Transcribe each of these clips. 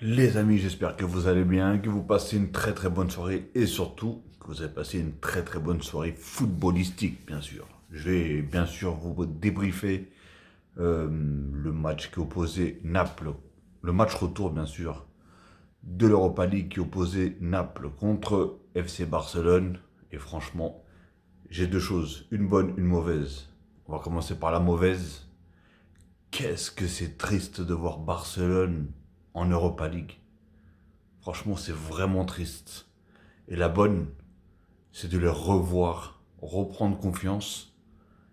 Les amis, j'espère que vous allez bien, que vous passez une très très bonne soirée et surtout que vous avez passé une très très bonne soirée footballistique, bien sûr. Je vais bien sûr vous débriefer le match qui opposait Naples, le match retour bien sûr de l'Europa League qui opposait Naples contre FC Barcelone. Et franchement, j'ai deux choses, une bonne, une mauvaise. On va commencer par la mauvaise. Qu'est-ce que c'est triste de voir Barcelone en Europa League. Franchement, c'est vraiment triste. Et la bonne, c'est de les revoir, reprendre confiance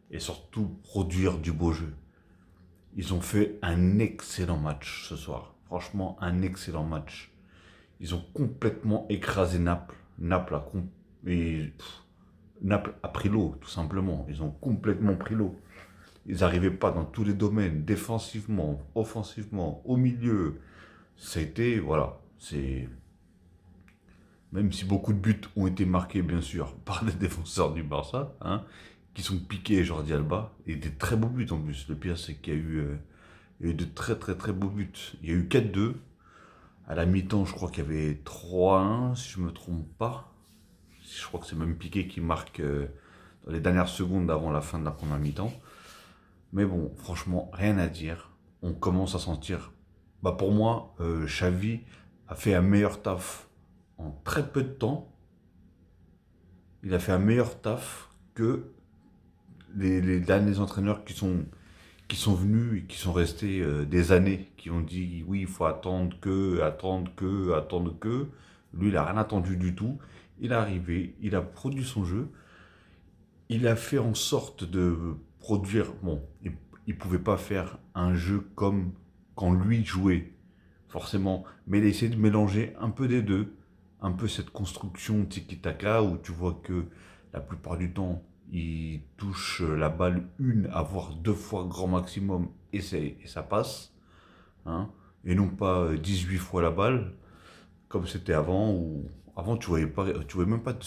et surtout produire du beau jeu. Ils ont fait un excellent match ce soir. Franchement, un excellent match. Ils ont complètement écrasé Naples. Et, Naples a pris l'eau, tout simplement. Ils ont complètement pris l'eau. Ils n'arrivaient pas dans tous les domaines, défensivement, offensivement, au milieu. C'était, voilà, c'est même si beaucoup de buts ont été marqués, bien sûr, par les défenseurs du Barça, hein, qui sont piqués Jordi Alba, et des très beaux buts en plus. Le pire, c'est qu'il y a eu de très très très beaux buts. Il y a eu 4-2. À la mi-temps, je crois qu'il y avait 3-1, si je ne me trompe pas. Je crois que c'est même Piqué qui marque dans les dernières secondes avant la fin de la première mi-temps. Mais bon, franchement, rien à dire. On commence à sentir. Bah pour moi, Xavi a fait un meilleur taf en très peu de temps. Il a fait un meilleur taf que les derniers entraîneurs qui sont venus et qui sont restés des années, qui ont dit oui, il faut attendre que, attendre que, attendre que. Lui, il n'a rien attendu du tout. Il est arrivé, il a produit son jeu. Il a fait en sorte de produire. Bon, il ne pouvait pas faire un jeu comme quand lui jouait, forcément. Mais il a essayé de mélanger un peu des deux. Un peu cette construction tiki-taka où tu vois que la plupart du temps, il touche la balle une à voire deux fois grand maximum et ça passe. Hein, et non pas 18 fois la balle, comme c'était avant, où avant tu voyais même pas de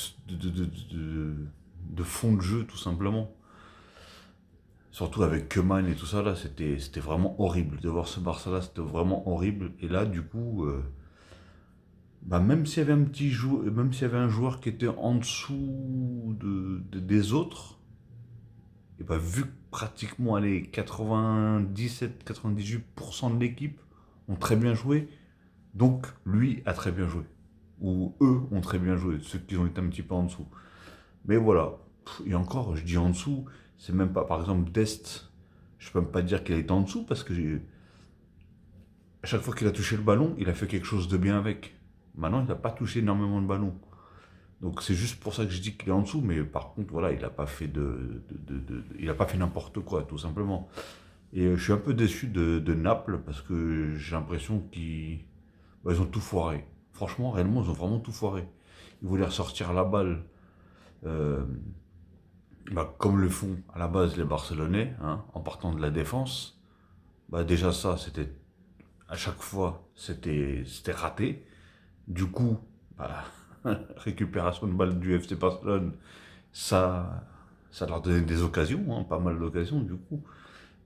fond de jeu tout simplement. Surtout avec Keman et tout ça, là, c'était vraiment horrible. De voir ce Barça là, c'était vraiment horrible. Et là, du coup, bah, même s'il y avait un petit joueur, même s'il y avait un joueur qui était en dessous des autres, et bah, vu que pratiquement les 97-98% de l'équipe ont très bien joué, donc lui a très bien joué. Ou eux ont très bien joué, ceux qui ont été un petit peu en dessous. Mais voilà, et encore, je dis en dessous, c'est même pas, par exemple, Dest, je peux même pas dire qu'il a été en dessous parce que à chaque fois qu'il a touché le ballon, il a fait quelque chose de bien avec. Maintenant, il n'a pas touché énormément de ballons. Donc c'est juste pour ça que je dis qu'il est en dessous, mais par contre, voilà, il n'a pas fait il a pas fait n'importe quoi, tout simplement. Et je suis un peu déçu de Naples parce que j'ai l'impression qu'ils ils ont tout foiré. Franchement, réellement, ils ont vraiment tout foiré. Ils voulaient ressortir la balle euh, bah, comme le font à la base les Barcelonais, hein, en partant de la défense. Bah, déjà ça, c'était à chaque fois, c'était raté. Du coup, bah, récupération de balle du FC Barcelone, ça, ça leur donnait des occasions, hein, pas mal d'occasions. Du coup,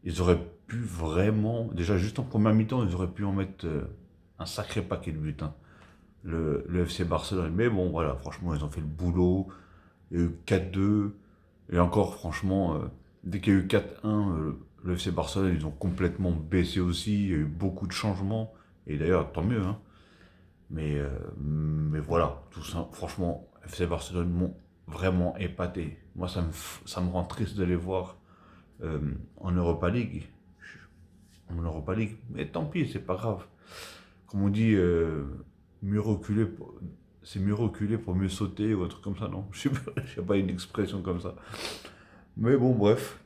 ils auraient pu vraiment, déjà juste en première mi-temps, ils auraient pu en mettre un sacré paquet de buts, hein, le FC Barcelone. Mais bon, voilà, franchement, ils ont fait le boulot. Il y a eu 4-2. Et encore, franchement, dès qu'il y a eu 4-1, le FC Barcelone, ils ont complètement baissé aussi. Il y a eu beaucoup de changements. Et d'ailleurs, tant mieux, hein. Mais voilà, tout ça, franchement, FC Barcelone m'ont vraiment épaté. Moi, ça me rend triste de les voir en Europa League. En Europa League. Mais tant pis, c'est pas grave. Comme on dit, mieux reculer, c'est mieux reculer pour mieux sauter ou un truc comme ça, non? Je sais pas une expression comme ça. Mais bon, bref.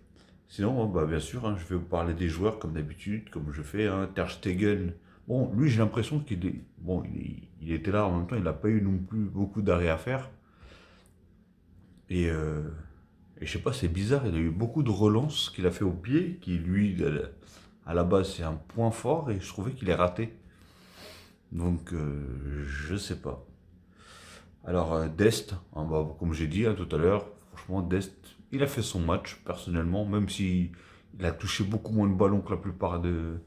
Sinon, bah, bien sûr, hein, je vais vous parler des joueurs comme d'habitude, comme je fais. Hein. Ter Stegen, bon, lui, j'ai l'impression qu'il est, bon, il était là en même temps, il n'a pas eu non plus beaucoup d'arrêts à faire. Et, euh, et je sais pas, c'est bizarre, il a eu beaucoup de relances qu'il a fait au pied, qui lui, à la base, c'est un point fort, et je trouvais qu'il est raté. Donc, je sais pas. Alors, Dest, hein, bah, comme j'ai dit hein, tout à l'heure, franchement, Dest, il a fait son match, personnellement, même si il a touché beaucoup moins de ballons que la plupart de-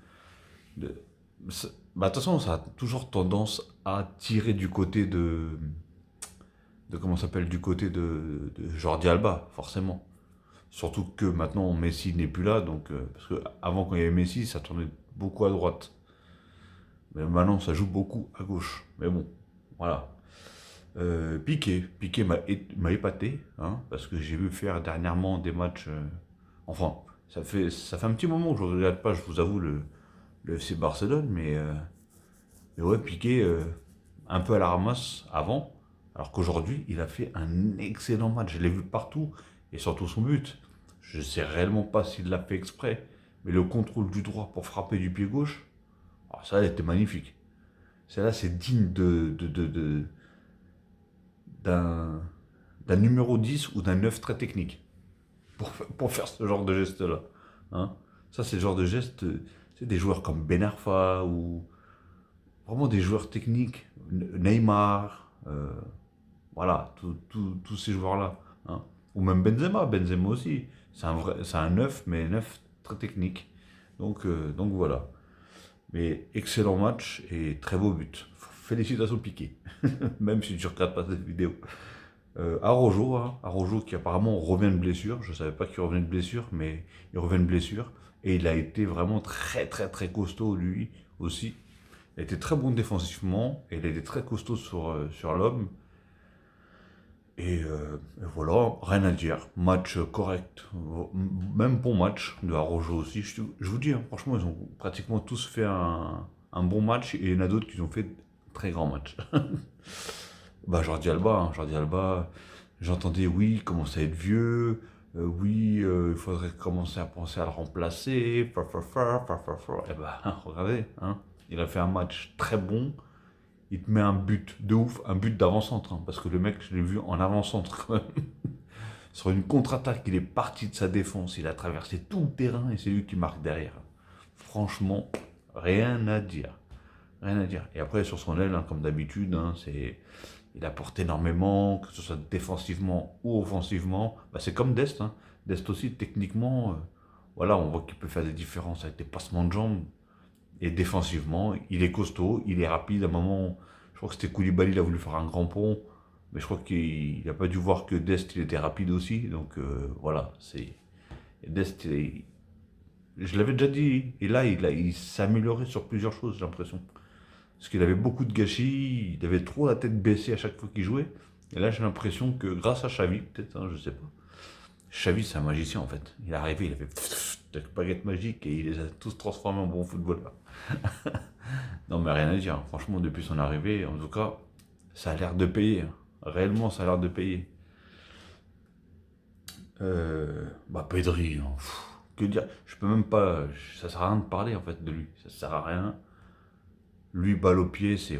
Bah, de toute façon, ça a toujours tendance à tirer du côté de comment ça s'appelle, du côté de Jordi Alba, forcément. Surtout que maintenant Messi n'est plus là, donc parce que avant quand il y avait Messi, ça tournait beaucoup à droite. Mais maintenant, ça joue beaucoup à gauche. Mais bon, voilà. Piqué m'a épaté, hein, parce que j'ai vu faire dernièrement des matchs. Enfin, ça fait un petit moment que je ne regarde pas, je vous avoue, le FC Barcelone, mais ouais, Piqué, un peu à la ramasse avant, alors qu'aujourd'hui, il a fait un excellent match. Je l'ai vu partout, et surtout son but. Je ne sais réellement pas s'il l'a fait exprès, mais le contrôle du droit pour frapper du pied gauche, ah, ça, était magnifique. Celle-là, c'est digne d'un d'un numéro 10 ou d'un 9 très technique pour faire ce genre de geste-là. Hein. Ça, c'est le genre de geste, c'est des joueurs comme Ben Arfa ou vraiment des joueurs techniques, Neymar, voilà, tous ces joueurs-là. Hein. Ou même Benzema aussi. C'est un 9, mais 9 très technique. Donc voilà. Mais excellent match et très beau but. Félicitations Piqué, même si tu ne regardes pas cette vidéo. Arojo qui apparemment revient de blessure. Je ne savais pas qu'il revenait de blessure, mais il revient de blessure. Et il a été vraiment très très très costaud lui aussi. Il a été très bon défensivement et il a été très costaud sur l'homme. Et voilà, rien à dire. Match correct. Même bon match de Arojo aussi. Je vous dis, hein, franchement, ils ont pratiquement tous fait un bon match et il y en a d'autres qui ont fait très grands matchs. Bah, Jordi Alba, j'entendais oui, il commence à être vieux, oui, il faudrait commencer à penser à le remplacer, Et bah, regardez, hein, il a fait un match très bon, il te met un but de ouf, un but d'avant-centre, hein, parce que le mec, je l'ai vu en avant-centre quand même. Sur une contre-attaque, il est parti de sa défense, il a traversé tout le terrain et c'est lui qui marque derrière. Franchement, rien à dire. Rien à dire. Et après, sur son aile, hein, comme d'habitude, hein, il apporte énormément, que ce soit défensivement ou offensivement. Bah, c'est comme Dest. Hein. Dest aussi, techniquement, voilà, on voit qu'il peut faire des différences avec des passements de jambes. Et défensivement, il est costaud, il est rapide. À un moment, je crois que c'était Koulibaly, il a voulu faire un grand pont. Mais je crois qu'il n'a pas dû voir que Dest, il était rapide aussi. Donc voilà, c'est. Dest, je l'avais déjà dit. Et là, il s'est amélioré sur plusieurs choses, j'ai l'impression. Parce qu'il avait beaucoup de gâchis, il avait trop la tête baissée à chaque fois qu'il jouait. Et là, j'ai l'impression que grâce à Xavi, peut-être, hein, je sais pas. Xavi, c'est un magicien en fait. Il est arrivé, il avait des baguettes magiques et il les a tous transformés en bons footballeurs. Non, mais rien à dire. Franchement, depuis son arrivée, en tout cas, ça a l'air de payer. Hein. Réellement, ça a l'air de payer. Bah, Pedri, hein. Que dire. Je peux même pas. Ça sert à rien de parler en fait de lui. Ça sert à rien. Lui, balle au pied, c'est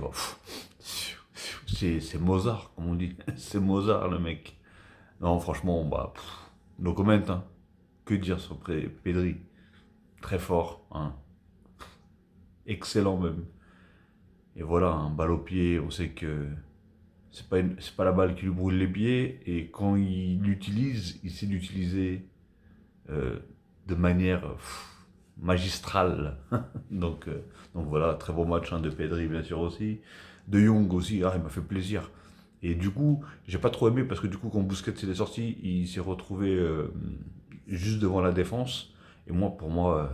Mozart, comme on dit. C'est Mozart, le mec. Non, franchement, bah, no comment, hein. Que dire sur Pedri? Très fort, hein. Excellent même. Et voilà, un balle au pied, on sait que c'est pas la balle qui lui brûle les pieds. Et quand il l'utilise, il sait l'utiliser euh, de manière magistrale. Donc voilà, très beau match hein, de Pedri bien sûr aussi. De Jong aussi, ah, il m'a fait plaisir. Et du coup, j'ai pas trop aimé parce que du coup, quand Busquets s'est sorti, il s'est retrouvé juste devant la défense. Et moi, pour moi,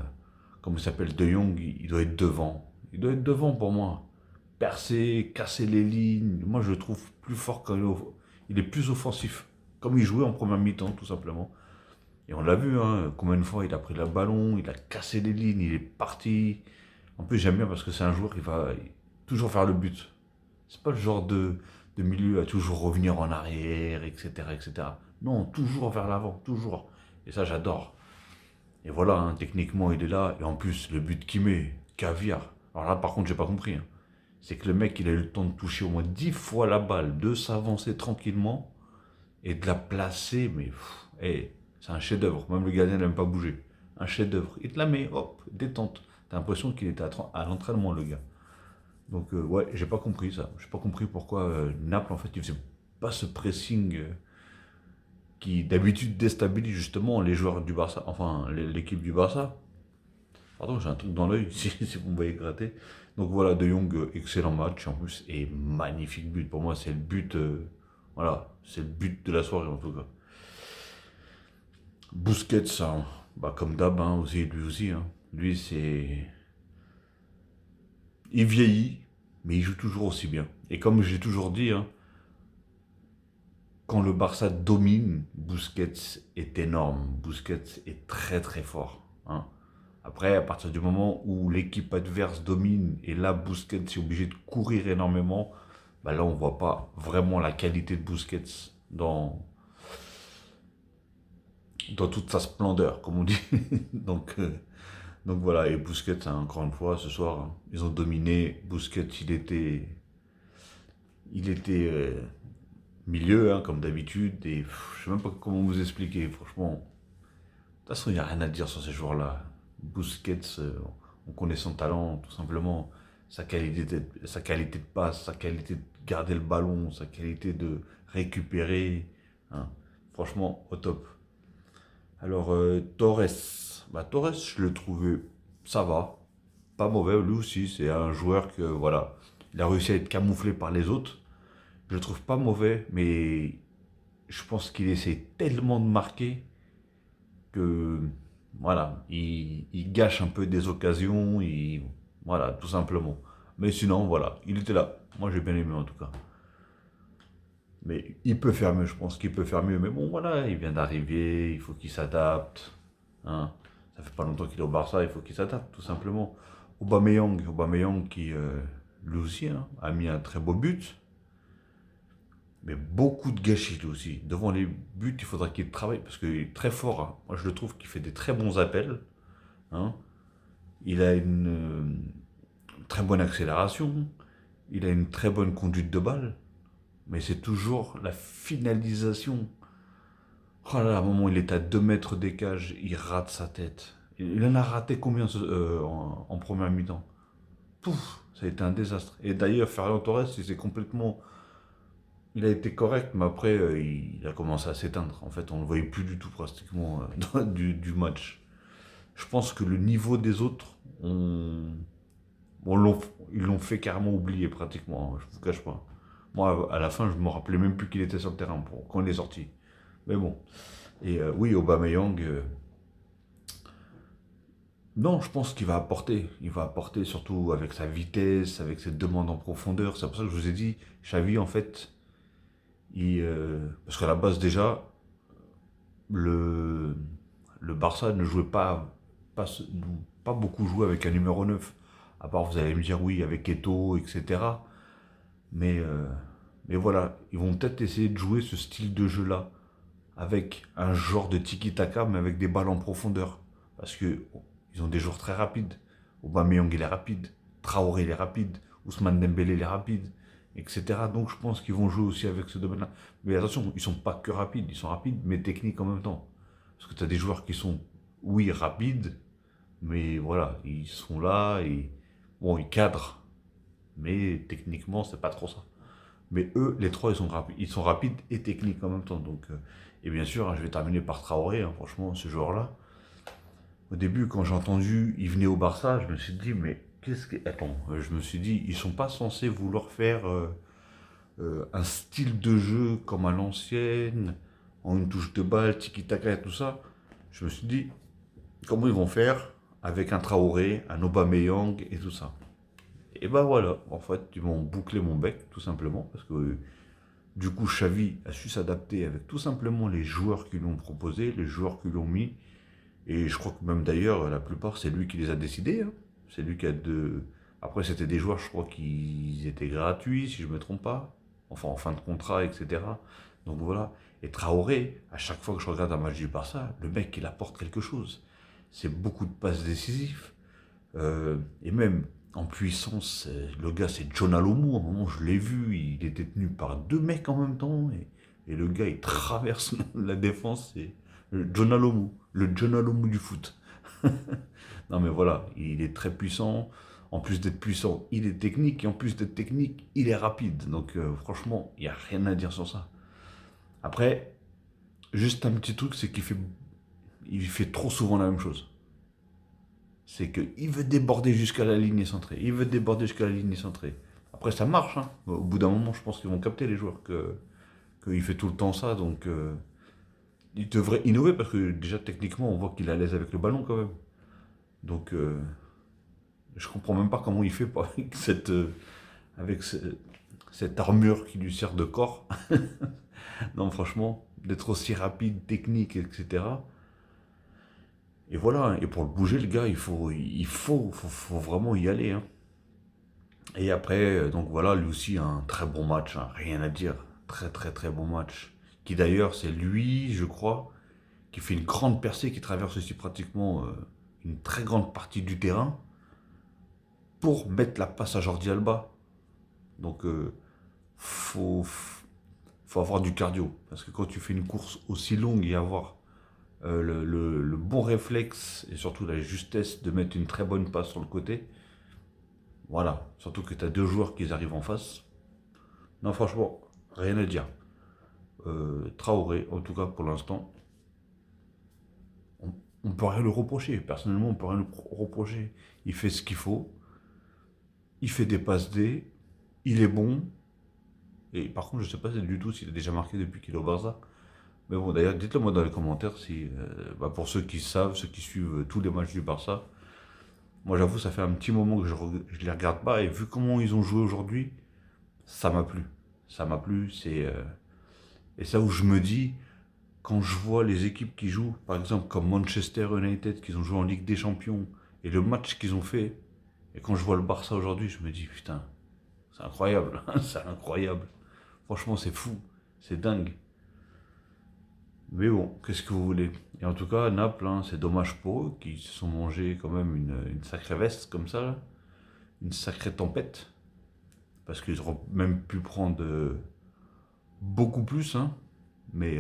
comme il s'appelle De Jong, il doit être devant. Il doit être devant pour moi. Percer, casser les lignes. Moi, je le trouve plus fort quand il est plus offensif. Comme il jouait en première mi-temps, tout simplement. Et on l'a vu, hein, combien de fois il a pris le ballon, il a cassé les lignes, il est parti. En plus, j'aime bien parce que c'est un joueur qui va toujours faire le but. C'est pas le genre de milieu à toujours revenir en arrière, etc., etc. Non, toujours vers l'avant, toujours. Et ça, j'adore. Et voilà, hein, techniquement, il est là. Et en plus, le but qu'il met, caviar. Alors là, par contre, j'ai pas compris. Hein. C'est que le mec, il a eu le temps de toucher au moins 10 fois la balle, de s'avancer tranquillement et de la placer. Mais c'est un chef-d'œuvre. Même le gardien n'a même pas bougé. Un chef-d'œuvre. Il te la met, hop, détente. T'as l'impression qu'il était à l'entraînement, le gars. Donc, ouais, j'ai pas compris ça. J'ai pas compris pourquoi Naples, en fait, il faisait pas ce pressing qui, d'habitude, déstabilise justement les joueurs du Barça, enfin, l'équipe du Barça. Pardon, j'ai un truc dans l'œil, si vous me voyez gratter. Donc voilà, De Jong, excellent match en plus, et magnifique but. Pour moi, c'est le but, voilà, c'est le but de la soirée en tout cas. Busquets, hein, bah, comme d'hab, hein, aussi, lui aussi. Hein. Lui, c'est. Il vieillit, mais il joue toujours aussi bien. Et comme j'ai toujours dit, hein, quand le Barça domine, Busquets est énorme. Busquets est très très fort. Hein. Après, à partir du moment où l'équipe adverse domine, et là, Busquets est obligé de courir énormément, bah là, on ne voit pas vraiment la qualité de Busquets dans toute sa splendeur, comme on dit. donc, euh, donc voilà, et Busquets, hein, encore une fois, ce soir, hein, ils ont dominé. Busquets, il était milieu, hein, comme d'habitude, et je sais même pas comment vous expliquer, franchement. De toute façon, il n'y a rien à dire sur ces joueurs-là. Busquets, on connaît son talent, tout simplement. Sa qualité de passe, sa qualité de garder le ballon, sa qualité de récupérer. Hein. Franchement, au top. Alors, Torres. Bah, Torres, je le trouvais, ça va. Pas mauvais, lui aussi. C'est un joueur que, voilà, il a réussi à être camouflé par les autres. Je le trouve pas mauvais, mais je pense qu'il essaie tellement de marquer que voilà, il gâche un peu des occasions, voilà, tout simplement. Mais sinon, voilà, il était là. Moi, j'ai bien aimé en tout cas. Mais il peut faire mieux, je pense qu'il peut faire mieux. Mais bon, voilà, il vient d'arriver, il faut qu'il s'adapte. Hein. Ça fait pas longtemps qu'il est au Barça, il faut qu'il s'adapte, tout simplement. Aubameyang qui, lui aussi, hein, a mis un très beau but. Mais beaucoup de gâchis lui aussi. Devant les buts, il faudra qu'il travaille parce qu'il est très fort. Hein. Moi, je le trouve qu'il fait des très bons appels. Hein. Il a une très bonne accélération. Il a une très bonne conduite de balle. Mais c'est toujours la finalisation. Oh là là, à un moment, il est à 2 mètres des cages. Il rate sa tête. Il en a raté combien en première mi-temps? Pouf, ça a été un désastre. Et d'ailleurs, Ferran Torres, il s'est complètement. Il a été correct, mais après, il a commencé à s'éteindre. En fait, on ne le voyait plus du tout, pratiquement, du match. Je pense que le niveau des autres, ils l'ont fait carrément oublier, pratiquement. Hein, je ne vous cache pas. Moi, à la fin, je ne me rappelais même plus qu'il était sur le terrain quand il est sorti. Mais bon. Et oui, Aubameyang, non, je pense qu'il va apporter. Il va apporter surtout avec sa vitesse, avec ses demandes en profondeur. C'est pour ça que je vous ai dit, Xavi, en fait, parce qu'à la base, déjà, le, le Barça ne jouait pas, pas beaucoup joué avec un numéro 9. À part, vous allez me dire, oui, avec Eto'o, etc. Mais, euh, mais voilà, ils vont peut-être essayer de jouer ce style de jeu-là, avec un genre de tiki-taka, mais avec des balles en profondeur. Parce que ils ont des joueurs très rapides. Aubameyang, il est rapide. Traoré, il est rapide. Ousmane Dembélé, il est rapide. Etc. Donc je pense qu'ils vont jouer aussi avec ce domaine-là. Mais attention, ils ne sont pas que rapides. Ils sont rapides, mais techniques en même temps. Parce que tu as des joueurs qui sont, oui, rapides, mais voilà, ils sont là et bon, ils cadrent. Mais techniquement, c'est pas trop ça. Mais eux, les trois, ils sont rapides et techniques en même temps. Donc, et bien sûr, hein, je vais terminer par Traoré, hein, franchement, ce joueur-là. Au début, quand j'ai entendu il venait au Barça, je me suis dit, mais qu'est-ce que. Attends, je me suis dit, ils sont pas censés vouloir faire un style de jeu comme à l'ancienne, en une touche de balle, tiki-taka et tout ça. Je me suis dit, comment ils vont faire avec un Traoré, un Aubameyang et tout ça. Et ben voilà, en fait, ils m'ont bouclé mon bec, tout simplement, parce que du coup, Xavi a su s'adapter avec tout simplement les joueurs qui lui ont proposé, les joueurs qui lui ont mis. Et je crois que même d'ailleurs, la plupart, c'est lui qui les a décidés. Hein. C'est lui qui a de. Après, c'était des joueurs, je crois, qui étaient gratuits, si je ne me trompe pas. Enfin, en fin de contrat, etc. Donc voilà. Et Traoré, à chaque fois que je regarde un match du Barça, le mec, il apporte quelque chose. C'est beaucoup de passes décisives. Et même en puissance, le gars, c'est John Alomou. À un moment, je l'ai vu, il était tenu par 2 mecs en même temps. Et le gars, il traverse la défense. C'est le John Alomou du foot. Non, mais voilà, il est très puissant. En plus d'être puissant, il est technique. Et en plus d'être technique, il est rapide. Donc, franchement, il n'y a rien à dire sur ça. Après, juste un petit truc, c'est il fait trop souvent la même chose. C'est qu'il veut déborder jusqu'à la ligne centrée. Il veut déborder jusqu'à la ligne centrée. Après, ça marche. Hein. Au bout d'un moment, je pense qu'ils vont capter les joueurs qu'il fait tout le temps ça. Donc, il devrait innover parce que déjà, techniquement, on voit qu'il est à l'aise avec le ballon quand même. Donc, je comprends même pas comment il fait avec avec cette armure qui lui sert de corps. Non, franchement, d'être aussi rapide, technique, etc. Et voilà, et pour le bouger, le gars, faut vraiment y aller. Hein. Et après, donc voilà, lui aussi, un très bon match, hein, rien à dire. Très, très, très bon match. Qui d'ailleurs, c'est lui, je crois, qui fait une grande percée, qui traverse aussi pratiquement une très grande partie du terrain pour mettre la passe à Jordi Alba. Donc, faut, faut avoir du cardio. Parce que quand tu fais une course aussi longue et avoir le bon réflexe et surtout la justesse de mettre une très bonne passe sur le côté, voilà. Surtout que tu as deux joueurs qui arrivent en face. Non, franchement, rien à dire. Traoré, en tout cas pour l'instant, on peut rien le reprocher. Personnellement, on peut rien le reprocher. Il fait ce qu'il faut. Il fait des passes D. Il est bon. Et par contre, je sais pas du tout s'il a déjà marqué depuis qu'il est au Barça. Mais bon, d'ailleurs, dites-le moi dans les commentaires si, pour ceux qui savent, ceux qui suivent tous les matchs du Barça. Moi, j'avoue, ça fait un petit moment que je les regarde pas. Et vu comment ils ont joué aujourd'hui, ça m'a plu. Ça m'a plu. Et ça où je me dis, quand je vois les équipes qui jouent, par exemple comme Manchester United, qui ont joué en Ligue des Champions, et le match qu'ils ont fait, et quand je vois le Barça aujourd'hui, je me dis, putain, c'est incroyable. C'est incroyable. Franchement, c'est fou. C'est dingue. Mais bon, qu'est-ce que vous voulez? Et en tout cas, Naples, hein, c'est dommage pour eux, qui se sont mangés quand même une sacrée veste comme ça, là. Une sacrée tempête. Parce qu'ils auraient même pu prendre beaucoup plus, hein. Mais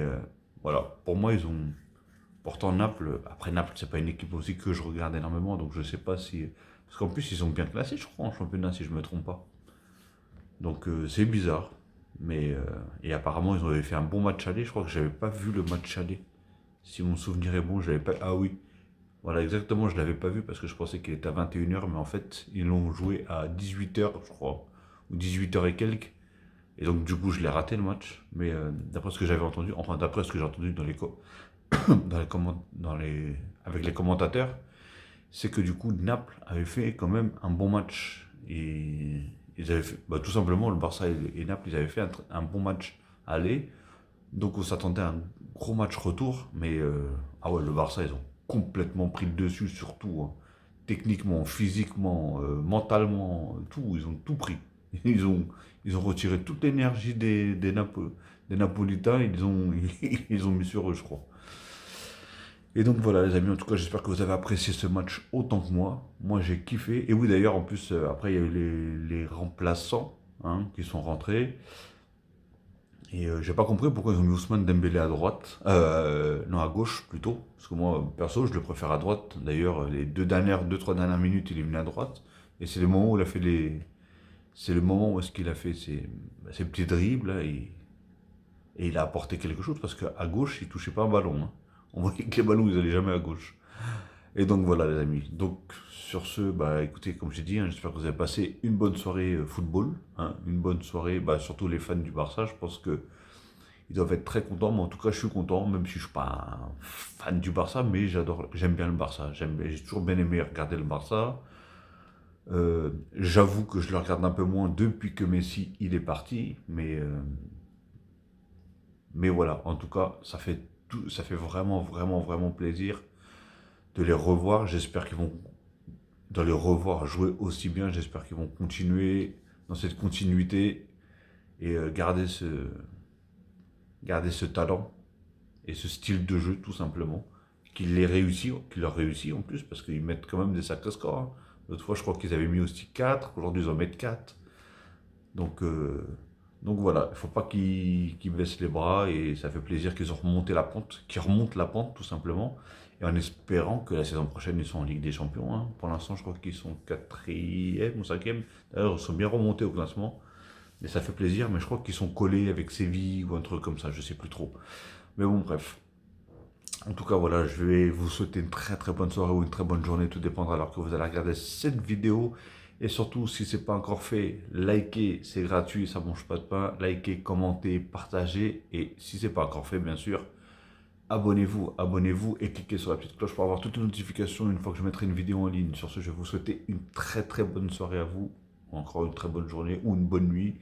voilà, pour moi, ils ont. Pourtant, Naples, après Naples, c'est pas une équipe aussi que je regarde énormément, donc je sais pas si. Parce qu'en plus, ils sont bien classés, je crois, en championnat, si je me trompe pas. Donc c'est bizarre. Mais et apparemment, ils avaient fait un bon match aller. Je crois que j'avais pas vu le match aller. Si mon souvenir est bon, je l'avais pas. Ah oui, voilà, exactement, je l'avais pas vu parce que je pensais qu'il était à 21h, mais en fait, ils l'ont joué à 18h, je crois, ou 18h et quelques. Et donc, du coup, je l'ai raté le match. Mais d'après ce que j'avais entendu, enfin, d'après ce que j'ai entendu avec les commentateurs, c'est que du coup, Naples avait fait quand même un bon match. Et ils avaient fait, tout simplement, le Barça et Naples, ils avaient fait un bon match aller. Donc, on s'attendait à un gros match retour. Mais, ah ouais, le Barça, ils ont complètement pris le dessus sur tout. Hein. Techniquement, physiquement, mentalement, tout. Ils ont tout pris. Ils ont, ils ont retiré toute l'énergie des Napolitains. Ils ont mis sur eux, je crois. Et donc voilà les amis, en tout cas j'espère que vous avez apprécié ce match autant que moi. Moi j'ai kiffé. Et oui d'ailleurs en plus après il y a eu les remplaçants hein, qui sont rentrés. Et j'ai pas compris pourquoi ils ont mis Ousmane Dembélé à droite. Non à gauche plutôt. Parce que moi perso je le préfère à droite. D'ailleurs les deux trois dernières minutes il est venu à droite. Et c'est le moment où il a fait C'est le moment où est-ce qu'il a fait ses petits dribbles là, et il a apporté quelque chose parce qu'à gauche il touchait pas un ballon. Hein. On voyait que les ballons ils allaient jamais à gauche. Et donc voilà les amis. Donc sur ce, écoutez, comme j'ai dit, hein, j'espère que vous avez passé une bonne soirée football, hein, une bonne soirée, surtout les fans du Barça, je pense que ils doivent être très contents, mais en tout cas je suis content, même si je suis pas un fan du Barça, mais j'aime bien le Barça. J'ai toujours bien aimé regarder le Barça. J'avoue que je le regarde un peu moins depuis que Messi il est parti, mais voilà, en tout cas ça fait vraiment vraiment vraiment plaisir de les revoir. J'espère qu'ils vont de les revoir jouer aussi bien. J'espère qu'ils vont continuer dans cette continuité et garder ce talent et ce style de jeu tout simplement. Qu'il leur réussit en plus parce qu'ils mettent quand même des sacrés scores. Hein. L'autre fois, je crois qu'ils avaient mis aussi 4. Aujourd'hui, ils en mettent 4. Donc, euh, donc voilà, il ne faut pas qu'ils baissent les bras et ça fait plaisir qu'ils ont remonté la pente, qu'ils remontent la pente tout simplement. Et en espérant que la saison prochaine, ils sont en Ligue des Champions. Hein. Pour l'instant, je crois qu'ils sont quatrième ou cinquième. D'ailleurs, ils sont bien remontés au classement. Et ça fait plaisir, mais je crois qu'ils sont collés avec Séville ou un truc comme ça, je sais plus trop. Mais bon, bref. En tout cas, voilà, je vais vous souhaiter une très très bonne soirée ou une très bonne journée, tout dépendra alors que vous allez regarder cette vidéo. Et surtout, si ce n'est pas encore fait, likez, c'est gratuit, ça ne mange pas de pain. Likez, commentez, partagez. Et si ce n'est pas encore fait, bien sûr, abonnez-vous et cliquez sur la petite cloche pour avoir toutes les notifications une fois que je mettrai une vidéo en ligne. Sur ce, je vais vous souhaiter une très très bonne soirée à vous, ou encore une très bonne journée ou une bonne nuit,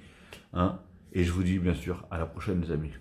hein. Et je vous dis bien sûr à la prochaine les amis.